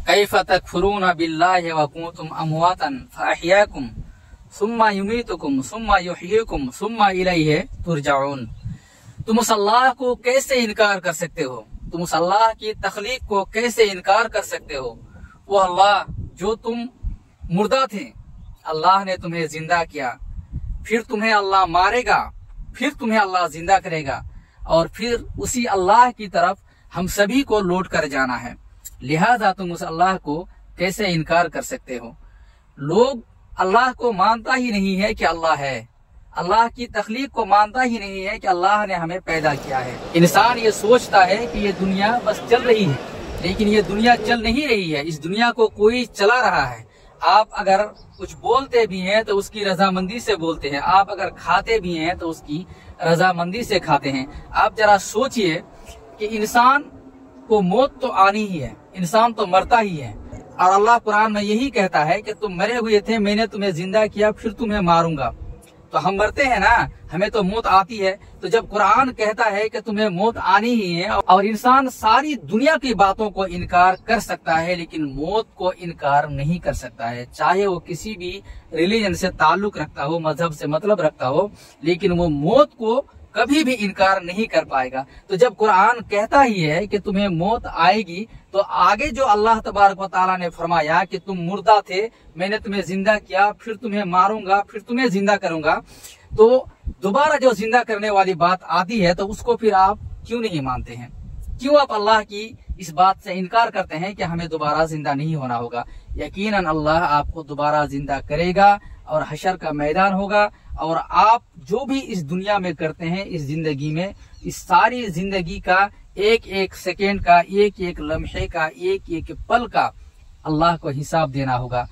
कैफ़ तकफुरून बिल्लाहि व कुंतुम अमवातन फअहयाकुम सुम्मा युमीतुकुम सुम्मा युहयीकुम सुम्मा इलैहि तुरजाऊन। तुम उस अल्लाह को कैसे इनकार कर सकते हो? तुम उस अल्लाह की तख्लीक को कैसे इनकार कर सकते हो? वो अल्लाह जो तुम मुर्दा थे, अल्लाह ने तुम्हें जिंदा किया, फिर तुम्हें अल्लाह मारेगा, फिर तुम्हें अल्लाह जिंदा करेगा और फिर उसी अल्लाह की तरफ हम सभी को लौट कर जाना है। लिहाजा तुम उस अल्लाह को कैसे इनकार कर सकते हो? लोग अल्लाह को मानता ही नहीं है कि अल्लाह है, अल्लाह की तख्लीक को मानता ही नहीं है कि अल्लाह ने हमें पैदा किया है। इंसान ये सोचता है कि ये दुनिया बस चल रही है, लेकिन ये दुनिया चल नहीं रही है, इस दुनिया को कोई चला रहा है। आप अगर कुछ बोलते भी हैं तो उसकी रजामंदी से बोलते हैं, आप अगर खाते भी हैं तो उसकी रजामंदी से खाते हैं। आप जरा सोचिए कि इंसान को मौत तो आनी ही है, इंसान तो मरता ही है, और अल्लाह कुरान में यही कहता है कि तुम मरे हुए थे, मैंने तुम्हें जिंदा किया, फिर तुम्हें मारूंगा। तो हम मरते हैं ना, हमें तो मौत आती है। तो जब कुरान कहता है कि तुम्हें मौत आनी ही है, और इंसान सारी दुनिया की बातों को इनकार कर सकता है लेकिन मौत को इनकार नहीं कर सकता है, चाहे वो किसी भी रिलीजन से ताल्लुक रखता हो, मजहब से मतलब रखता हो, लेकिन वो मौत को कभी भी इनकार नहीं कर पाएगा। तो जब कुरान कहता ही है कि तुम्हें मौत आएगी, तो आगे जो अल्लाह तबारक व तआला ने फरमाया कि तुम मुर्दा थे, मैंने तुम्हें जिंदा किया, फिर तुम्हें मारूंगा, फिर तुम्हें जिंदा करूंगा, तो दोबारा जो जिंदा करने वाली बात आती है तो उसको फिर आप क्यों नहीं मानते हैं? क्यों आप अल्लाह की इस बात से इनकार करते हैं कि हमें दोबारा जिंदा नहीं होना होगा? यकीनन अल्लाह आपको दोबारा जिंदा करेगा और हशर का मैदान होगा, और आप जो भी इस दुनिया में करते हैं, इस जिंदगी में, इस सारी जिंदगी का एक एक सेकेंड का, एक एक लम्हे का, एक एक पल का अल्लाह को हिसाब देना होगा।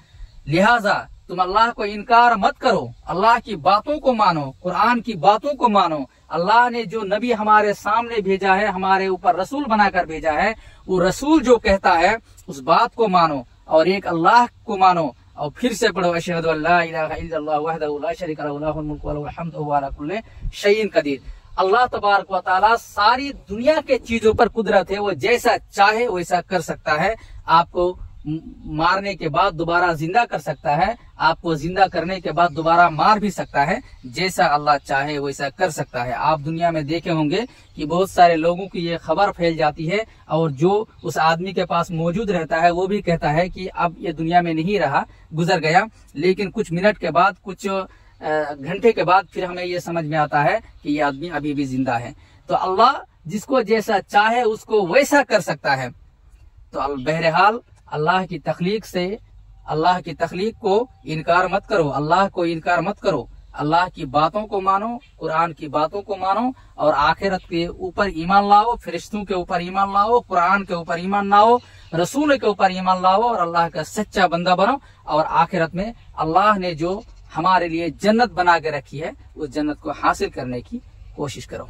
लिहाजा तुम अल्लाह को इनकार मत करो, अल्लाह की बातों को मानो, कुरान की बातों को मानो। अल्लाह ने जो नबी हमारे सामने भेजा है, हमारे ऊपर रसूल बनाकर भेजा है, वो रसूल जो कहता है उस बात को मानो और एक अल्लाह को मानो। और फिर से पढ़ो, अशहदु अल्ला इलाहा इल्लल्लाह वहदहु ला शरीका लहु लहुल मुल्कु व लहुल हम्दु व हुवा अला कुल्लि शैइन कदीर। अल्लाह तबारक व तआला सारी दुनिया के चीजों पर कुदरत है, वो जैसा चाहे वैसा कर सकता है। आपको मारने के बाद दोबारा जिंदा कर सकता है, आपको जिंदा करने के बाद दोबारा मार भी सकता है, जैसा अल्लाह चाहे वैसा कर सकता है। आप दुनिया में देखे होंगे कि बहुत सारे लोगों की ये खबर फैल जाती है, और जो उस आदमी के पास मौजूद रहता है वो भी कहता है कि अब ये दुनिया में नहीं रहा, गुजर गया, लेकिन कुछ मिनट के बाद, कुछ घंटे के बाद फिर हमें ये समझ में आता है कि ये आदमी अभी भी जिंदा है। तो अल्लाह जिसको जैसा चाहे उसको वैसा कर सकता है। तो बहरहाल अल्लाह की तख्लीक से, अल्लाह की तख्लीक को इनकार मत करो, अल्लाह को इनकार मत करो। अल्लाह की बातों को मानो, कुरान की बातों को मानो, और आखिरत के ऊपर ईमान लाओ, फरिश्तों के ऊपर ईमान लाओ, कुरान के ऊपर ईमान लाओ, रसूल के ऊपर ईमान लाओ, और अल्लाह का सच्चा बंदा बनो। और आखिरत में अल्लाह ने जो हमारे लिए जन्नत बना के रखी है, उस जन्नत को हासिल करने की कोशिश करो।